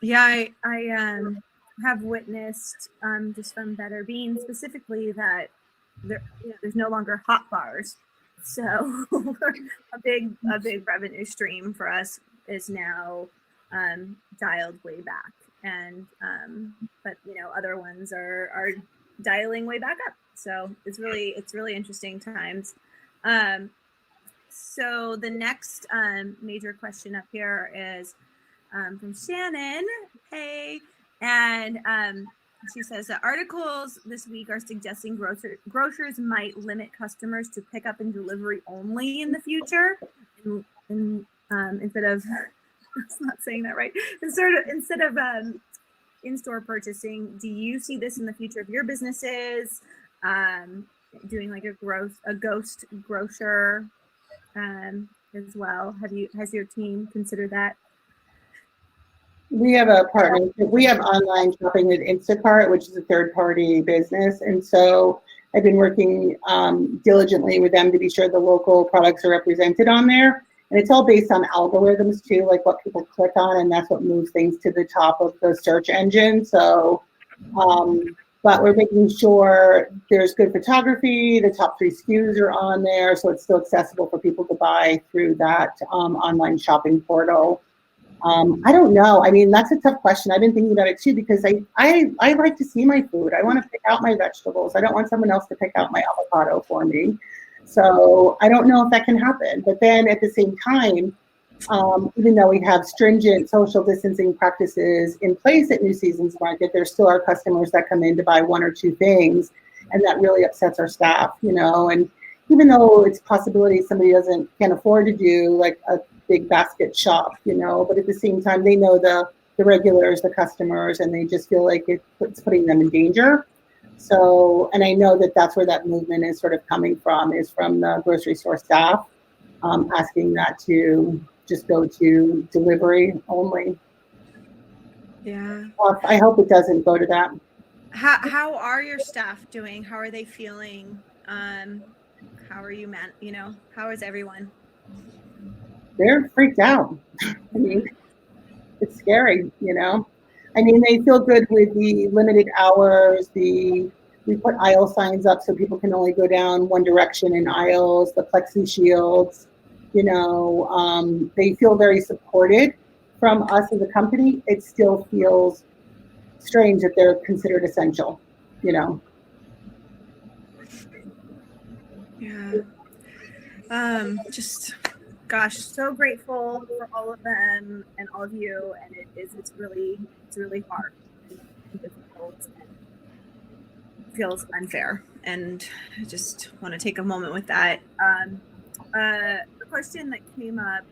Yeah, I have witnessed just from Better Beans specifically that there's no longer hot bars. So a big revenue stream for us is now dialed way back, and but other ones are dialing way back up. So it's really interesting times. So the next major question up here is from Shannon. Hey, and she says that articles this week are suggesting grocers might limit customers to pickup and delivery only in the future, and instead of it's not saying that right. Instead of in-store purchasing, do you see this in the future of your businesses? Doing like a ghost grocer as well. Has your team considered that? We have a partnership. We have online shopping with Instacart, which is a third-party business. And so I've been working diligently with them to be sure the local products are represented on there. And it's all based on algorithms too, like what people click on, and that's what moves things to the top of the search engine. So, but we're making sure there's good photography, the top 3 SKUs are on there, so it's still accessible for people to buy through that online shopping portal. I don't know. I mean, that's a tough question. I've been thinking about it too, because I like to see my food. I want to pick out my vegetables. I don't want someone else to pick out my avocado for me. So I don't know if that can happen. But then at the same time, even though we have stringent social distancing practices in place at New Seasons Market, there still are customers that come in to buy 1 or 2 things, and that really upsets our staff, and even though it's a possibility somebody can't afford to do like a big basket shop, but at the same time, they know the regulars, the customers, and they just feel like it's putting them in danger. So, and I know that that's where that movement is sort of coming from, is from the grocery store staff asking that to just go to delivery only. Yeah. I hope it doesn't go to that. How are your staff doing? How are they feeling? How are you, how is everyone? They're freaked out. I mean, it's scary, I mean, they feel good with the limited hours, the We put aisle signs up so people can only go down one direction in aisles, the plexi shields, they feel very supported from us as a company. It still feels strange that they're considered essential, Yeah. Just, gosh, so grateful for all of them and all of you. And it's really hard and difficult and feels unfair. And I just want to take a moment with that. A question that came up,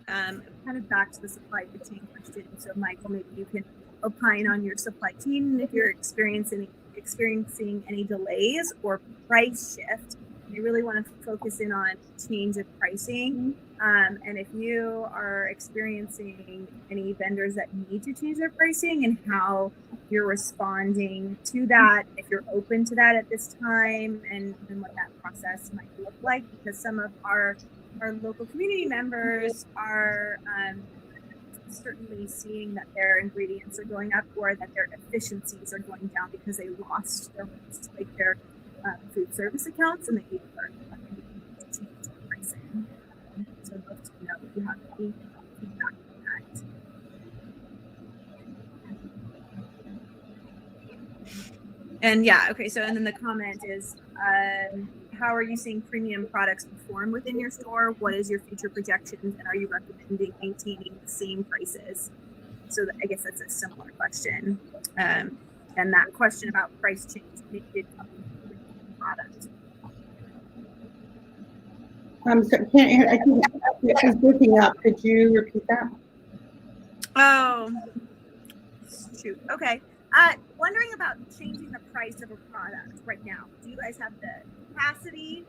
kind of back to the supply chain question. So Michael, maybe you can opine on your supply chain if you're experiencing any delays or price shift. You really want to focus in on change of pricing. And if you are experiencing any vendors that need to change their pricing and how you're responding to that, if you're open to that at this time, and what that process might look like, because some of our local community members are certainly seeing that their ingredients are going up or that their efficiencies are going down because they lost their food service accounts and they are changing pricing. So I'd love to know if you have any feedback on that. And yeah, okay. So and then the comment is, how are you seeing premium products perform within your store? What is your future projections, and are you recommending maintaining the same prices? So I guess that's a similar question. And that question about price change did come from the product. So can't hear. I think it's breaking up. Could you repeat that? Oh, shoot. Okay. Wondering about changing the price of a product right now. Do you guys have the capacity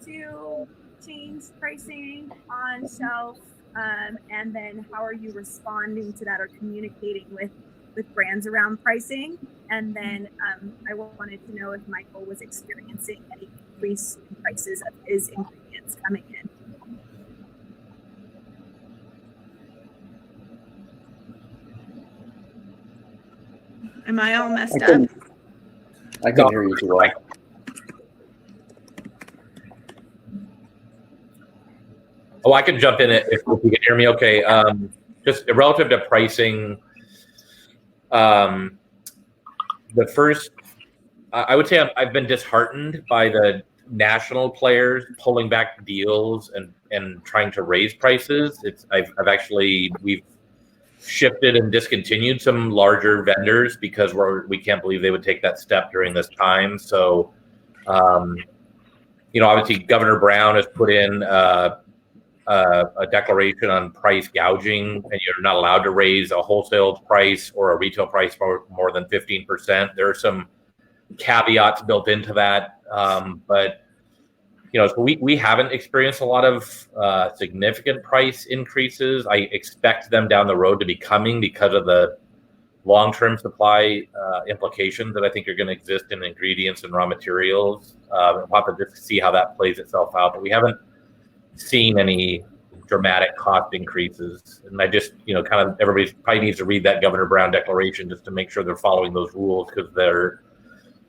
to change pricing on shelf? And then how are you responding to that or communicating with brands around pricing? And then I wanted to know if Michael was experiencing any increase in prices of his ingredients coming in. Am I all messed up? I can hear you too well. Oh, I can jump in if you can hear me okay. Just relative to pricing, the first, I would say I've been disheartened by the national players pulling back deals and trying to raise prices. We've shifted and discontinued some larger vendors because we can't believe they would take that step during this time. So, obviously Governor Brown has put in a declaration on price gouging, and you're not allowed to raise a wholesale price or a retail price for more than 15%. There are some caveats built into that, but so we haven't experienced a lot of significant price increases. I expect them down the road to be coming because of the long-term supply implications that I think are going to exist in ingredients and raw materials. We'll have to just see how that plays itself out, but we haven't seen any dramatic cost increases. And I just, kind of everybody probably needs to read that Governor Brown declaration just to make sure they're following those rules, because they're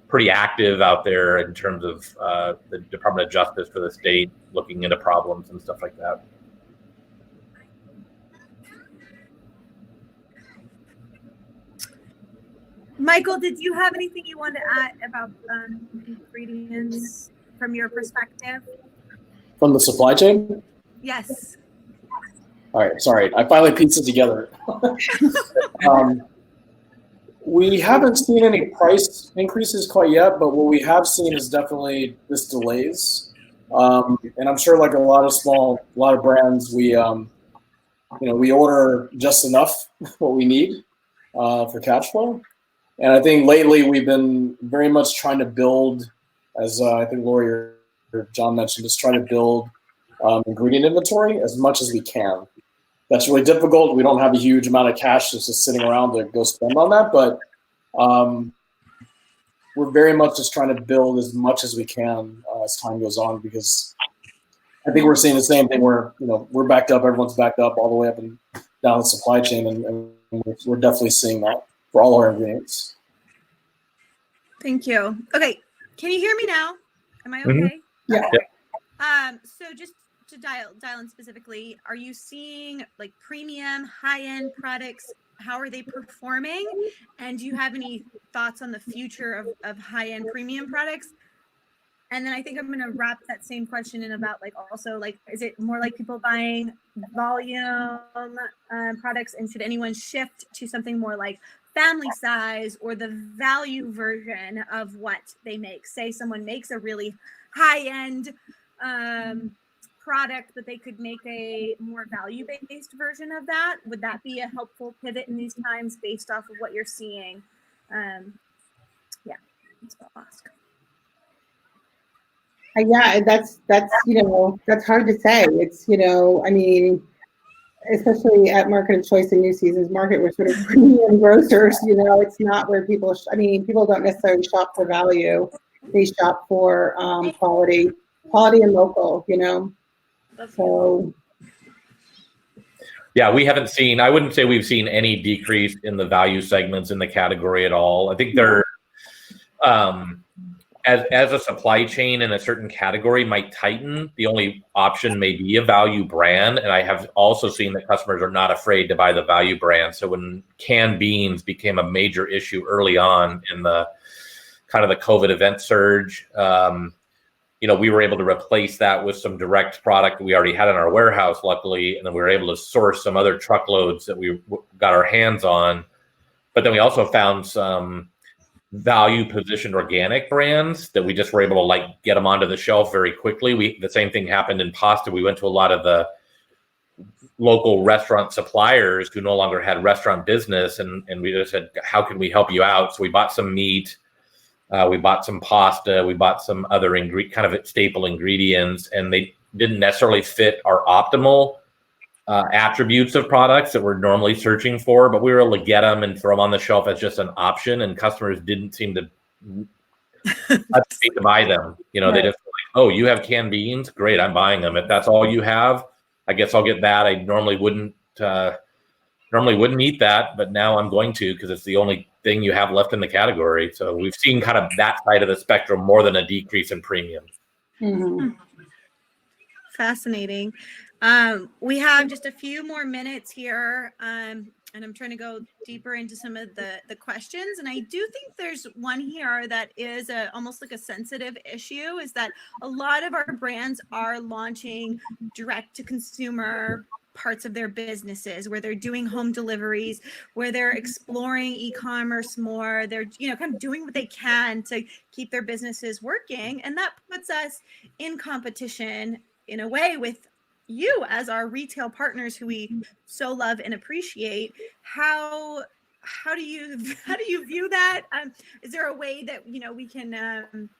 pretty active out there in terms of the Department of Justice for the state looking into problems and stuff like that. Michael, did you have anything you wanted to add about ingredients from your perspective? From the supply chain? Yes. All right, sorry. I finally pieced it together. We haven't seen any price increases quite yet, but what we have seen is definitely this delays. And I'm sure, like a lot of brands, we order just enough what we need for cash flow. And I think lately we've been very much trying to build, as I think Lori or John mentioned, just trying to build ingredient inventory as much as we can. That's really difficult. We don't have a huge amount of cash just sitting around to go spend on that, but we're very much just trying to build as much as we can as time goes on, because I think we're seeing the same thing where, we're backed up, everyone's backed up all the way up and down the supply chain, and we're definitely seeing that for all our ingredients. Thank you. Okay. Can you hear me now? Am I Mhm. okay? Yeah. Okay. So just to dial in specifically, are you seeing like premium, high-end products? How are they performing? And do you have any thoughts on the future of high-end premium products? And then I think I'm going to wrap that same question in about like also like, is it more like people buying volume products, and should anyone shift to something more like family size or the value version of what they make? Say someone makes a really high end product, but they could make a more value based version of that. Would that be a helpful pivot in these times based off of what you're seeing? Yeah, that's what I'll ask. Yeah, that's that's hard to say. It's I mean, especially at Market of Choice and New Seasons Market, we're sort of premium grocers. It's not where people. I mean, people don't necessarily shop for value; they shop for quality and local. So Yeah, we haven't seen, I wouldn't say we've seen any decrease in the value segments in the category at all. I think they're, as a supply chain in a certain category might tighten, the only option may be a value brand. And I have also seen that customers are not afraid to buy the value brand. So when canned beans became a major issue early on in the kind of the COVID event surge, we were able to replace that with some direct product that we already had in our warehouse, luckily. And then we were able to source some other truckloads that we got our hands on. But then we also found some value positioned organic brands that we just were able to get them onto the shelf very quickly. The same thing happened in pasta. We went to a lot of the local restaurant suppliers who no longer had restaurant business, and we just said, how can we help you out? So we bought some meat, we bought some pasta, we bought some other kind of staple ingredients, and they didn't necessarily fit our optimal attributes of products that we're normally searching for, but we were able to get them and throw them on the shelf as just an option, and customers didn't seem to hesitate to buy them. Right. They just like, oh, you have canned beans? Great, I'm buying them. If that's all you have, I guess I'll get that. I normally wouldn't eat that, but now I'm going to, because it's the only thing you have left in the category. So we've seen kind of that side of the spectrum more than a decrease in premium. Mm-hmm. Fascinating. We have just a few more minutes here, and I'm trying to go deeper into some of the questions. And I do think there's one here that is almost like a sensitive issue, is that a lot of our brands are launching direct to consumer parts of their businesses, where they're doing home deliveries, where they're exploring e-commerce more. They're kind of doing what they can to keep their businesses working, and that puts us in competition in a way with you as our retail partners who we so love and appreciate. How do you view that? Is there a way that we can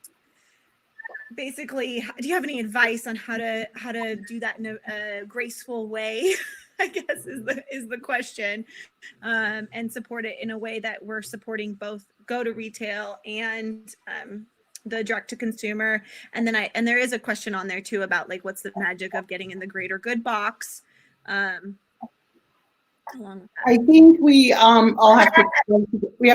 basically, do you have any advice on how to do that in a graceful way? I guess is the question, and support it in a way that we're supporting both go to retail and the direct to consumer. And then there is a question on there too about what's the magic of getting in the greater good box. I think we all have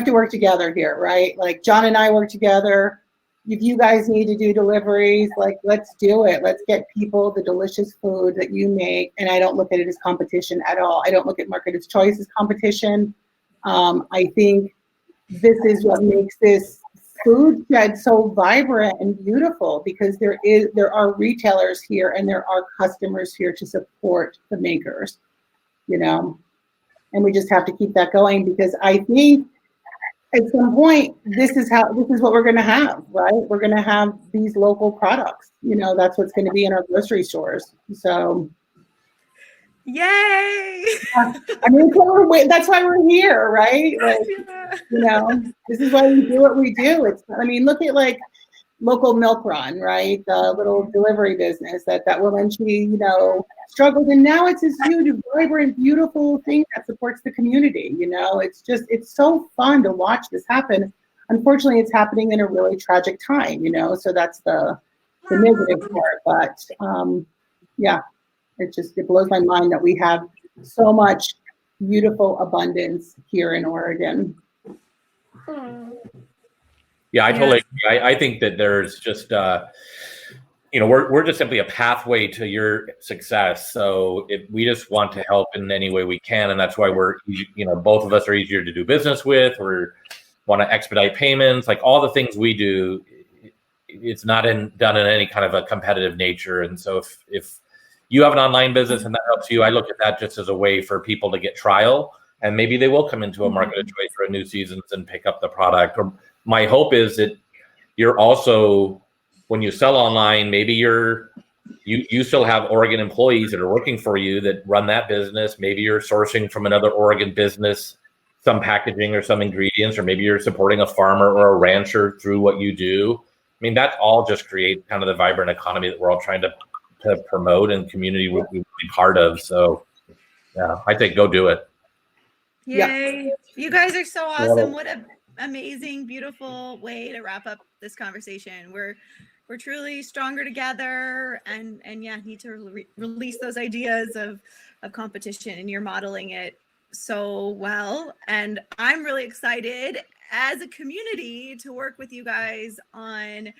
to work together here, right? Like John and I work together. If you guys need to do deliveries, let's do it. Let's get people the delicious food that you make. And I don't look at it as competition at all. I don't look at Market of Choice as competition. I think this is what makes this food shed so vibrant and beautiful, because there are retailers here and there are customers here to support the makers, and we just have to keep that going, because I think at some point, this is what we're going to have, right? We're going to have these local products. That's what's going to be in our grocery stores. So, yay! I mean, that's why we're here, right? This is why we do what we do. Look at local milk run, right? The little delivery business that Willenchi, struggled, and now it's this huge, vibrant, beautiful thing that supports the community. It's so fun to watch this happen. Unfortunately, it's happening in a really tragic time. So that's the negative part. But yeah, it blows my mind that we have so much beautiful abundance here in Oregon. Yeah, I Yeah. totally agree. I think that there's just, we're just simply a pathway to your success. So if we just want to help in any way we can, and that's why both of us are easier to do business with. We want to expedite payments, like all the things we do. It's not done in any kind of a competitive nature. And so if you have an online business and that helps you, I look at that just as a way for people to get trial, and maybe they will come into a market of choice for a new seasons and pick up the product. Or my hope is that you're also, when you sell online, maybe you still have Oregon employees that are working for you that run that business. Maybe you're sourcing from another Oregon business some packaging or some ingredients, or maybe you're supporting a farmer or a rancher through what you do. I mean, that all just creates kind of the vibrant economy that we're all trying to promote, and community we'll be part of. So yeah, I think go do it. Yay. You guys are so Yeah. awesome. What a amazing, beautiful way to wrap up this conversation. We're truly stronger together, and yeah, need to release those ideas of competition, and you're modeling it so well. And I'm really excited as a community to work with you guys on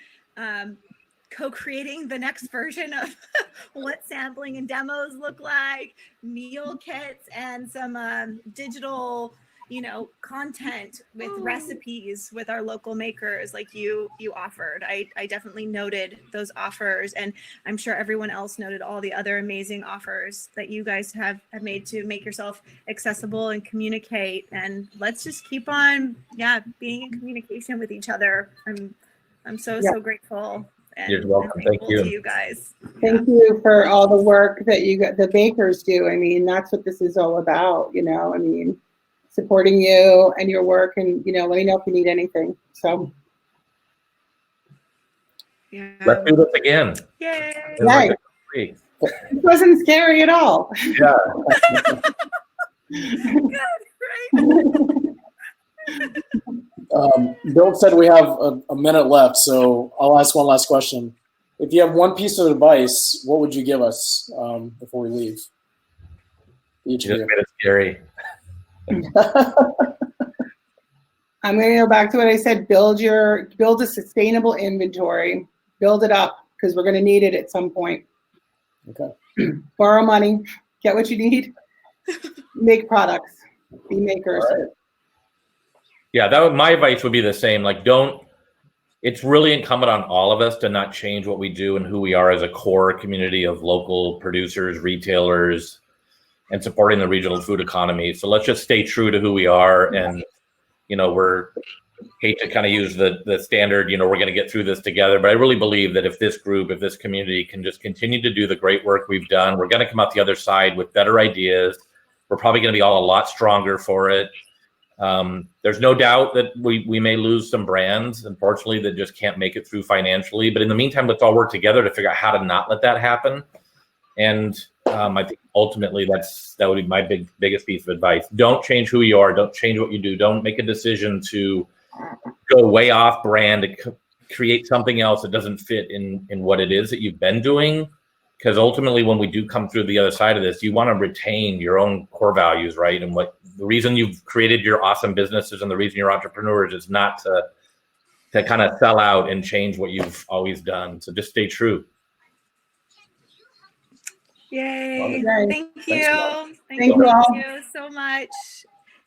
co-creating the next version of what sampling and demos look like, meal kits, and some digital content with recipes with our local makers like you offered. I definitely noted those offers, and I'm sure everyone else noted all the other amazing offers that you guys have made to make yourself accessible and communicate. And let's just keep on being in communication with each other. I'm so grateful. And You're welcome. Thank you. To you guys. Thank you for all the work that the bakers do. I mean, that's what this is all about, I mean, supporting you and your work, and, let me know if you need anything. So. Yeah. Let's do this again. Yay. Right. It wasn't scary at all. Yeah. Good, right? Bill said we have a minute left, so I'll ask one last question. If you have one piece of advice, what would you give us before we leave? Each of you. Made it scary. I'm going to go back to what I said. Build a sustainable inventory. Build it up, because we're going to need it at some point. Okay. Borrow money. Get what you need. Make products. Be makers. All right. Yeah, my advice would be the same. Like, it's really incumbent on all of us to not change what we do and who we are as a core community of local producers, retailers, and supporting the regional food economy. So let's just stay true to who we are. And, we're hate to kind of use the standard, we're going to get through this together. But I really believe that if this community can just continue to do the great work we've done, we're going to come out the other side with better ideas. We're probably going to be all a lot stronger for it. There's no doubt that we may lose some brands, unfortunately, that just can't make it through financially. But in the meantime, let's all work together to figure out how to not let that happen. And I think ultimately that would be my biggest piece of advice. Don't change who you are. Don't change what you do. Don't make a decision to go way off brand to create something else that doesn't fit in what it is that you've been doing. Because ultimately, when we do come through the other side of this, you want to retain your own core values, right? And what the reason you've created your awesome businesses and the reason you're entrepreneurs is not to kind of sell out and change what you've always done. So just stay true. Yay. Right. Thank you. Thank you all. Thank you so much.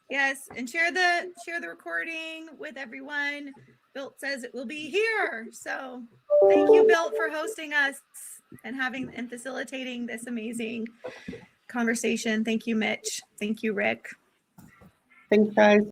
Yes, and share the recording with everyone. Bilt says it will be here. So thank you, Bilt, for hosting us and facilitating this amazing conversation. Thank you, Mitch. Thank you, Rick. Thanks, guys.